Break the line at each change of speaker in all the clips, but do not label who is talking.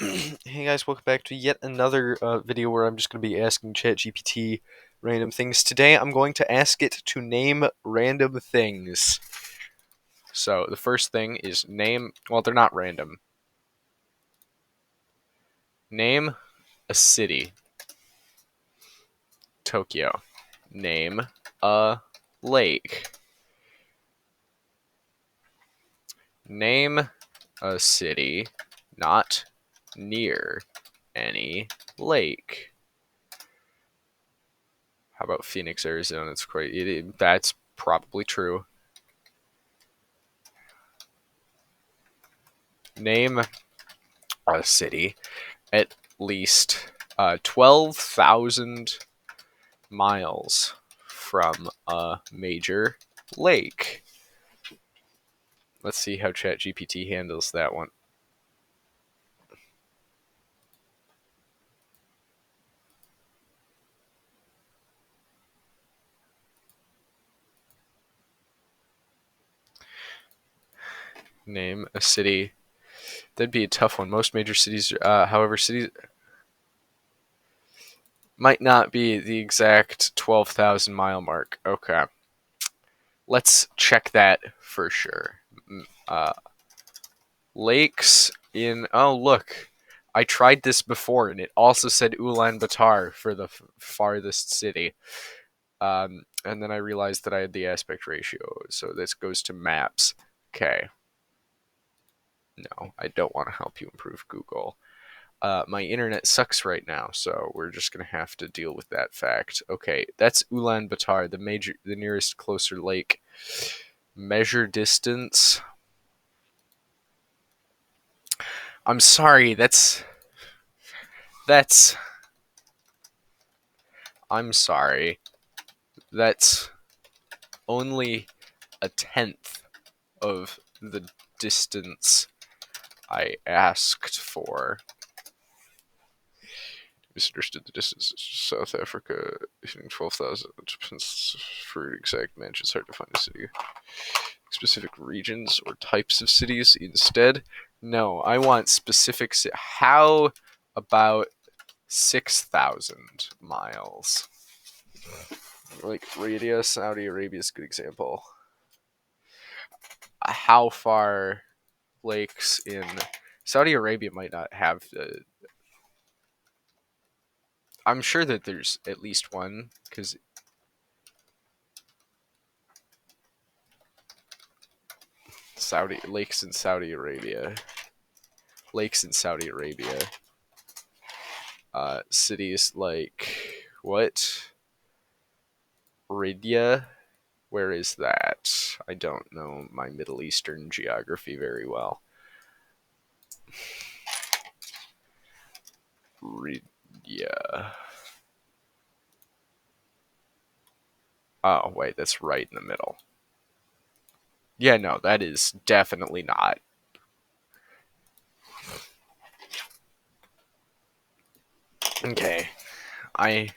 Hey guys, welcome back to yet another video where I'm just going to be asking ChatGPT random things. Today I'm going to ask it to name random things. So the first thing is well, they're not random. Name a city. Tokyo. Name a lake. Name a city not near any lake. How about Phoenix, Arizona? That's probably true. Name a city at least 12,000 miles from a major lake. Let's see how ChatGPT handles that one. Name a city. That'd be a tough one. Most major cities, however, cities might not be the exact 12,000 mile mark. Okay. Let's check that for sure. Uh, Lakes in. Oh, look. I tried this before, and it also said Ulaanbaatar for the farthest city. And then I realized that I had the aspect ratio, so this goes to maps. Okay. No, I don't want to help you improve Google. My internet sucks right now, so we're just gonna have to deal with that fact. Okay, that's Ulaanbaatar, the nearest closer lake. Measure distance. I'm sorry, that's. I'm sorry. That's only a tenth of the distance I asked for. Misunderstood the distance. South Africa, 12,000. For exact match, it's hard to find a city. Specific regions or types of cities instead. No, I want specific. How about 6,000 miles? Like Riyadh, Saudi Arabia is a good example. How far lakes in Saudi Arabia might not have the. I'm sure that there's at least one because Saudi lakes in Saudi Arabia, lakes in Saudi Arabia, cities like what? Riyadh. Where is that? I don't know my Middle Eastern geography very well. Riyadh. Oh, wait, that's right in the middle. Yeah, no, that is definitely not. Okay, I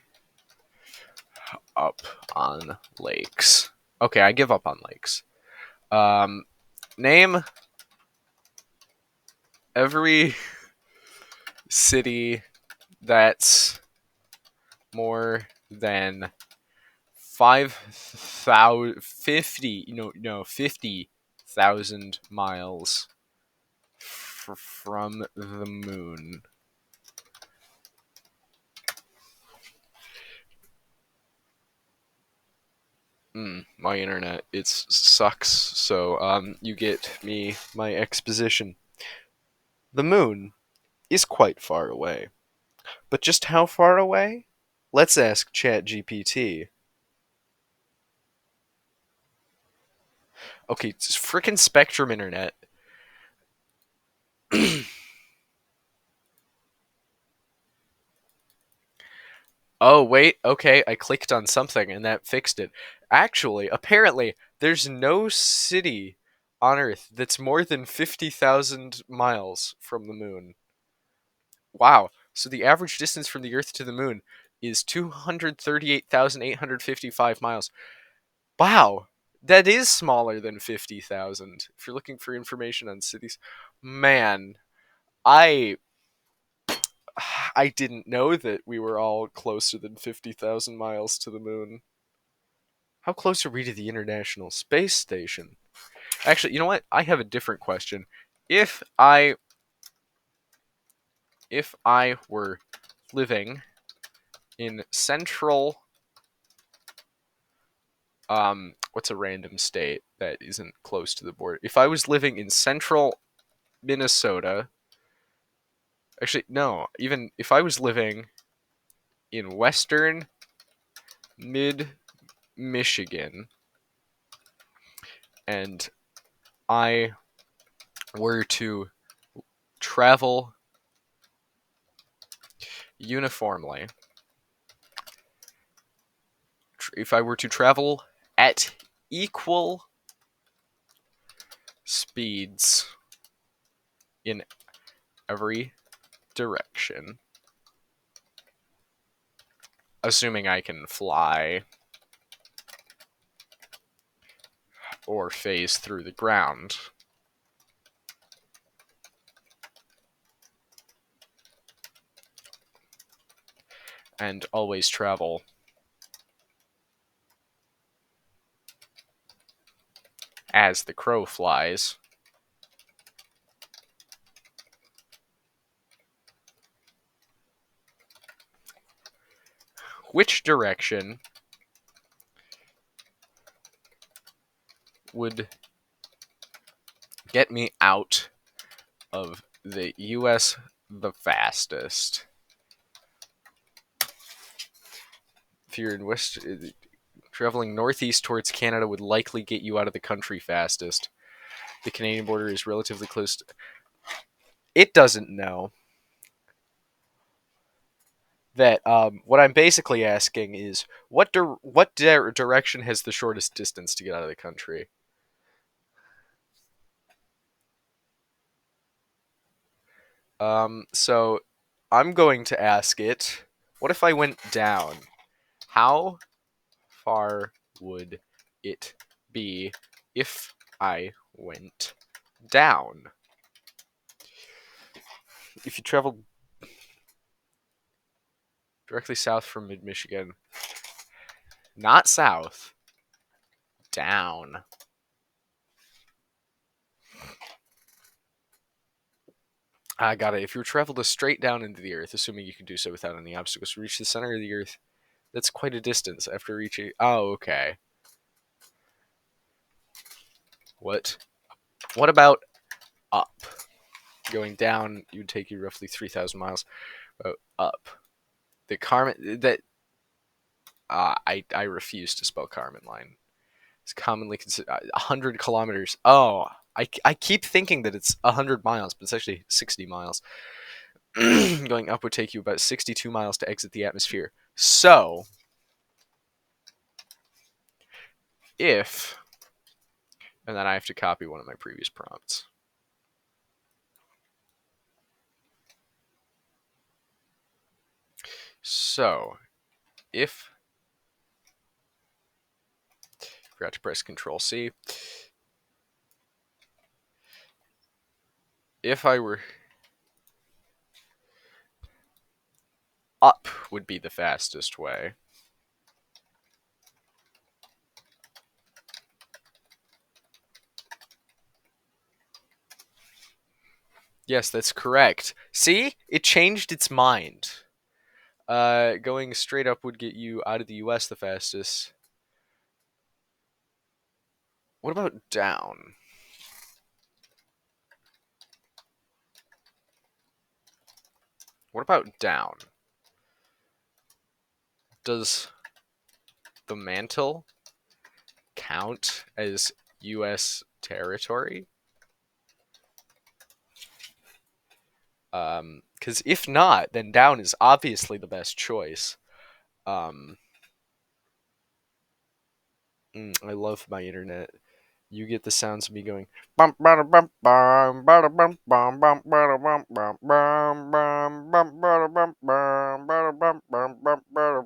up on lakes. Okay, I give up on lakes. Um, Name every city that's more than 5,000, 50, no, 50,000 miles from the moon. My internet, it sucks. So, you get me my exposition. The moon is quite far away. But just how far away? Let's ask ChatGPT. Okay, it's frickin' Spectrum internet. Oh, wait, okay, I clicked on something and that fixed it. Actually, apparently, there's no city on Earth that's more than 50,000 miles from the moon. Wow, so the average distance from the Earth to the moon is 238,855 miles. Wow, that is smaller than 50,000. If you're looking for information on cities, man, I I didn't know that we were all closer than 50,000 miles to the moon. How close are we to the International Space Station? Actually, you know what? I have a different question. If I were living in central what's a random state that isn't close to the border? If I was living in central Minnesota, actually no, even if I was living in western mid Michigan and I were to travel uniformly, if I were to travel at equal speeds in every direction, assuming I can fly or phase through the ground, and always travel as the crow flies, which direction would get me out of the US the fastest? If you're in west, traveling northeast towards Canada would likely get you out of the country fastest. The Canadian border is relatively close. It doesn't know that. What I'm basically asking is what direction has the shortest distance to get out of the country? So I'm going to ask it. What if I went down? How far would it be if I went down? If you travel directly south from mid Michigan, not south, down. I got it. If you traveled straight down into the earth, assuming you can do so without any obstacles, to reach the center of the earth, that's quite a distance after reaching. Oh, okay. What? What about up? Going down, it would take you roughly 3,000 miles. Up. The Carmen. That. I refuse to spell Carmen line. It's commonly considered 100 kilometers. Oh, I keep thinking that it's 100 miles, but it's actually 60 miles. Going up would take you about 62 miles to exit the atmosphere. So, if, and then I have to copy one of my previous prompts. So, if, forgot to press Control C. If I were up would be the fastest way. Yes, that's correct. See? It changed its mind. Going straight up would get you out of the US the fastest. What about down? What about down? Does the mantle count as US territory? Because if not, then down is obviously the best choice. Um, I love my internet. You get the sounds of me going bum bada bum bum bada bum bum bum bada bum bum bum bum bum bada bum bum bada bum bum bum bada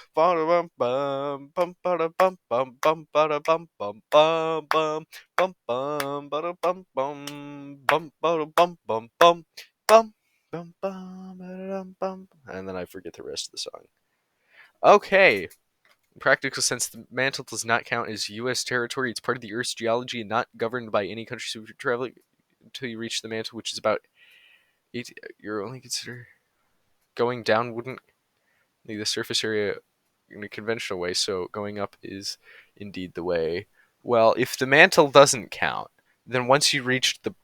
bum bum bada bum bum bada bum bum bum bada bum bum bum bum bum bum bada bum bum bum bada bum bum bum bum Bum, bum, ba-dum, bum. And then I forget the rest of the song. Okay. In practical sense, the mantle does not count as U.S. territory. It's part of the Earth's geology and not governed by any country. So if you're traveling until you reach the mantle, which is about 8, you're only consider going down wouldn't need the surface area in a conventional way. So going up is indeed the way. Well, if the mantle doesn't count, then once you reach the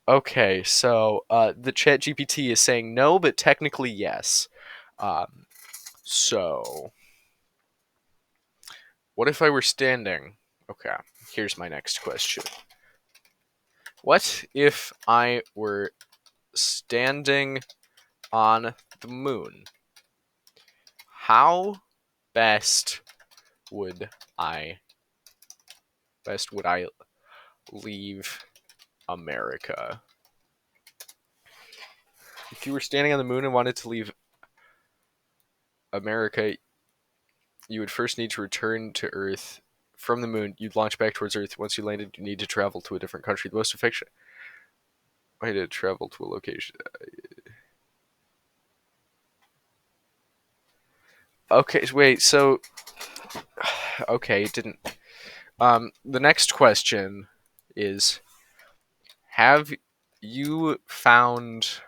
okay, so the ChatGPT is saying no, but technically yes. Um, so what if I were standing? Okay, here's my next question. What if I were standing on the moon? How best would I leave America? If you were standing on the moon and wanted to leave America, you would first need to return to Earth from the moon. You'd launch back towards Earth. Once you landed, you need to travel to a different country. The most effective way to travel to a location. Okay, wait. So, okay, it didn't. The next question is: have you found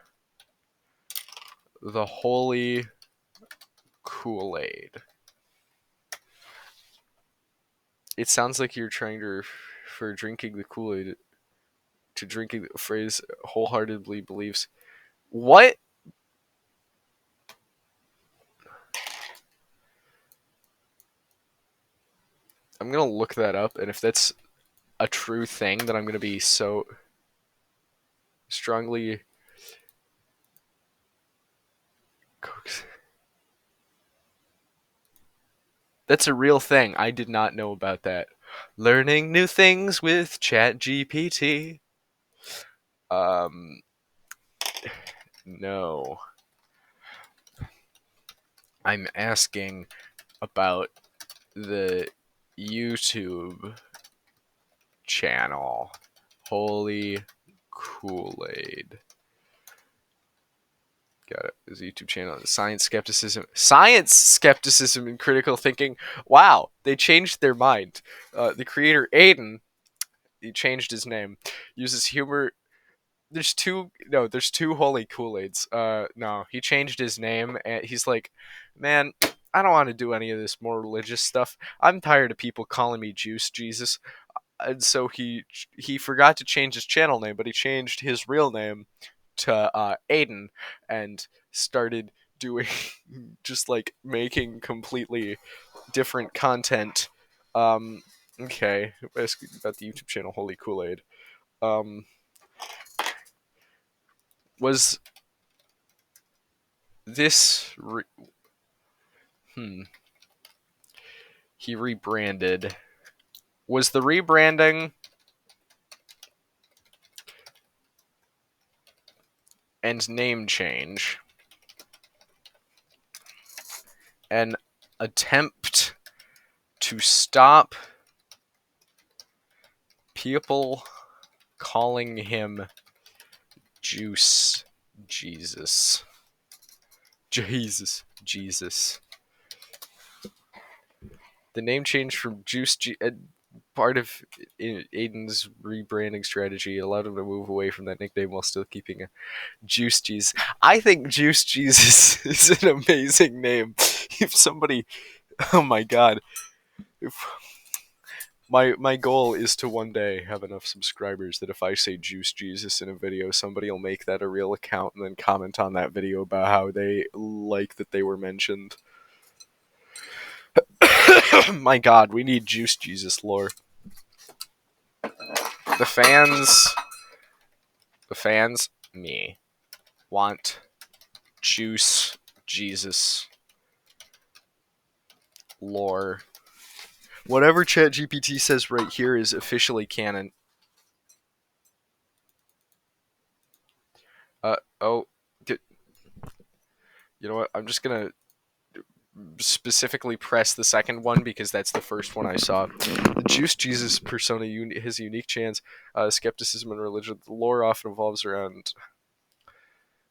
the Holy Koolaid? It sounds like you're trying to for drinking the Kool-Aid to drinking the phrase wholeheartedly believes. What? I'm gonna look that up, and if that's a true thing, then I'm gonna be so strongly. That's a real thing. I did not know about that. Learning new things with ChatGPT. Um, no. I'm asking about the YouTube channel. Holy Koolaid. Got it. His YouTube channel. Science skepticism and critical thinking. Wow, they changed their mind. The creator Aiden, he changed his name. Uses humor. There's two Holy Koolaids. No, he changed his name and he's like, man, I don't want to do any of this more religious stuff. I'm tired of people calling me Juice Jesus. And so he forgot to change his channel name, but he changed his real name to Aiden and started doing just like making completely different content. Okay, asking about the YouTube channel Holy Koolaid. Was this he rebranded? Was the rebranding and name change an attempt to stop people calling him Juice Jesus? Jesus. The name change from part of Aiden's rebranding strategy allowed him to move away from that nickname while still keeping a Juice Jesus. I think Juice Jesus is an amazing name. If somebody, oh my god, if my goal is to one day have enough subscribers that if I say Juice Jesus in a video, somebody will make that a real account and then comment on that video about how they like that they were mentioned. My god, we need Juice Jesus lore. The fans, me, want Juice Jesus lore. Whatever ChatGPT says right here is officially canon. Oh, you know what? I'm just gonna specifically press the second one because that's the first one I saw. The Juice Jesus persona has a unique chance, skepticism and religion. The lore often evolves around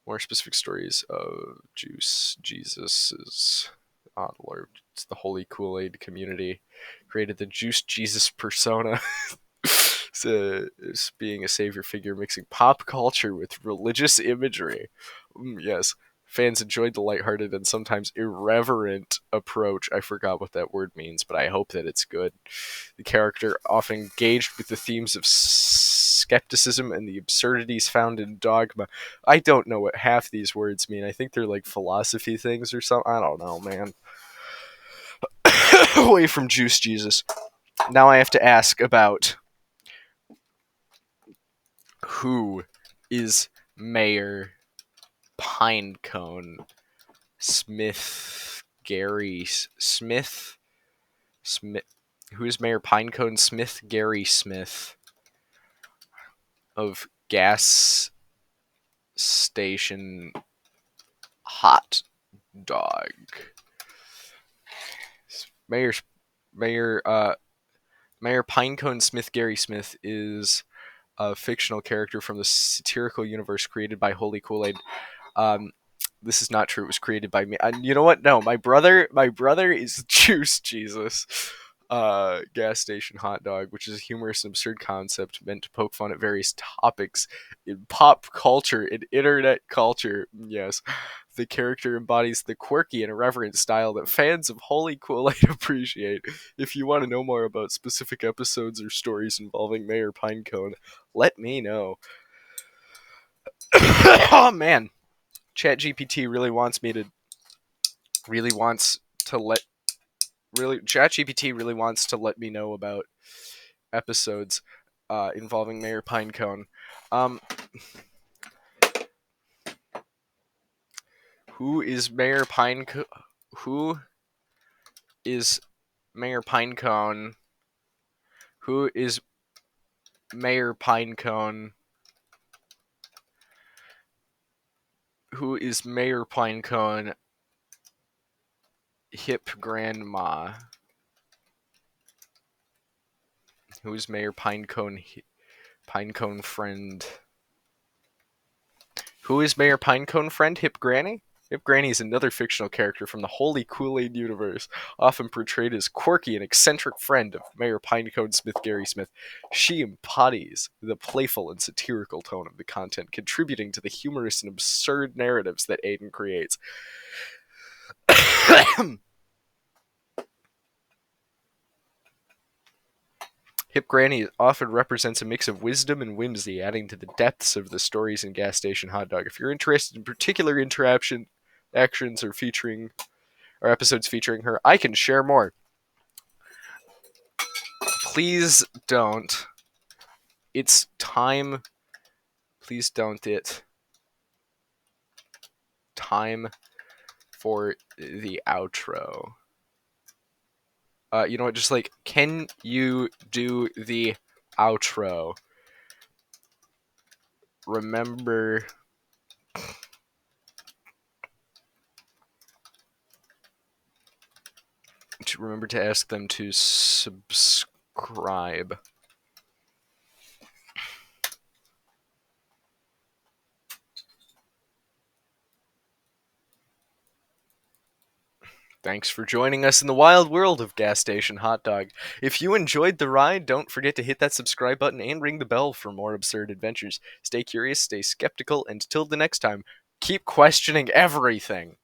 More specific stories of Juice Jesus' Lord. It's the Holy Koolaid community created the Juice Jesus persona. As being a savior figure mixing pop culture with religious imagery. Yes, fans enjoyed the lighthearted and sometimes irreverent approach. I forgot what that word means, but I hope that it's good. The character often engaged with the themes of skepticism and the absurdities found in dogma. I don't know what half these words mean. I think they're like philosophy things or something. I don't know, man. Away from Juice Jesus. Now I have to ask about who is Mayor Pinecone Smith Gary Smith Smith? Who is Mayor Pinecone Smith Gary Smith of Gas Station Hot Dog? Mayor Mayor Mayor Pinecone Smith Gary Smith is a fictional character from the satirical universe created by Holy Koolaid. This is not true. It was created by me. You know what? No, my brother is Juice Jesus. Gas Station Hot Dog, which is a humorous and absurd concept meant to poke fun at various topics in pop culture, in internet culture. Yes, the character embodies the quirky and irreverent style that fans of Holy Koolaid appreciate. If you want to know more about specific episodes or stories involving Mayor Pinecone, let me know. Oh man, ChatGPT really wants to let me know about episodes involving Mayor Pinecone. Who is Mayor Pinecone? Who is Mayor Pinecone? Who is Mayor Pinecone? Who is Mayor Pinecone? Hip Grandma. Who is Mayor Pinecone? Pinecone friend. Who is Mayor Pinecone friend? Hip Granny? Hip Granny is another fictional character from the Holy Koolaid universe, often portrayed as quirky and eccentric friend of Mayor Pinecone Smith Gary Smith. She embodies the playful and satirical tone of the content, contributing to the humorous and absurd narratives that Aiden creates. Hip Granny often represents a mix of wisdom and whimsy, adding to the depths of the stories in Gas Station Hot Dog. If you're interested in particular actions or episodes featuring her, I can share more. Please don't. It's time. Please don't it. Time for the outro. You know what? Just like, can you do the outro? Remember to ask them to subscribe. Thanks for joining us in the wild world of Gas Station Hot Dog. If you enjoyed the ride, don't forget to hit that subscribe button and ring the bell for more absurd adventures. Stay curious, stay skeptical, and till the next time, keep questioning everything.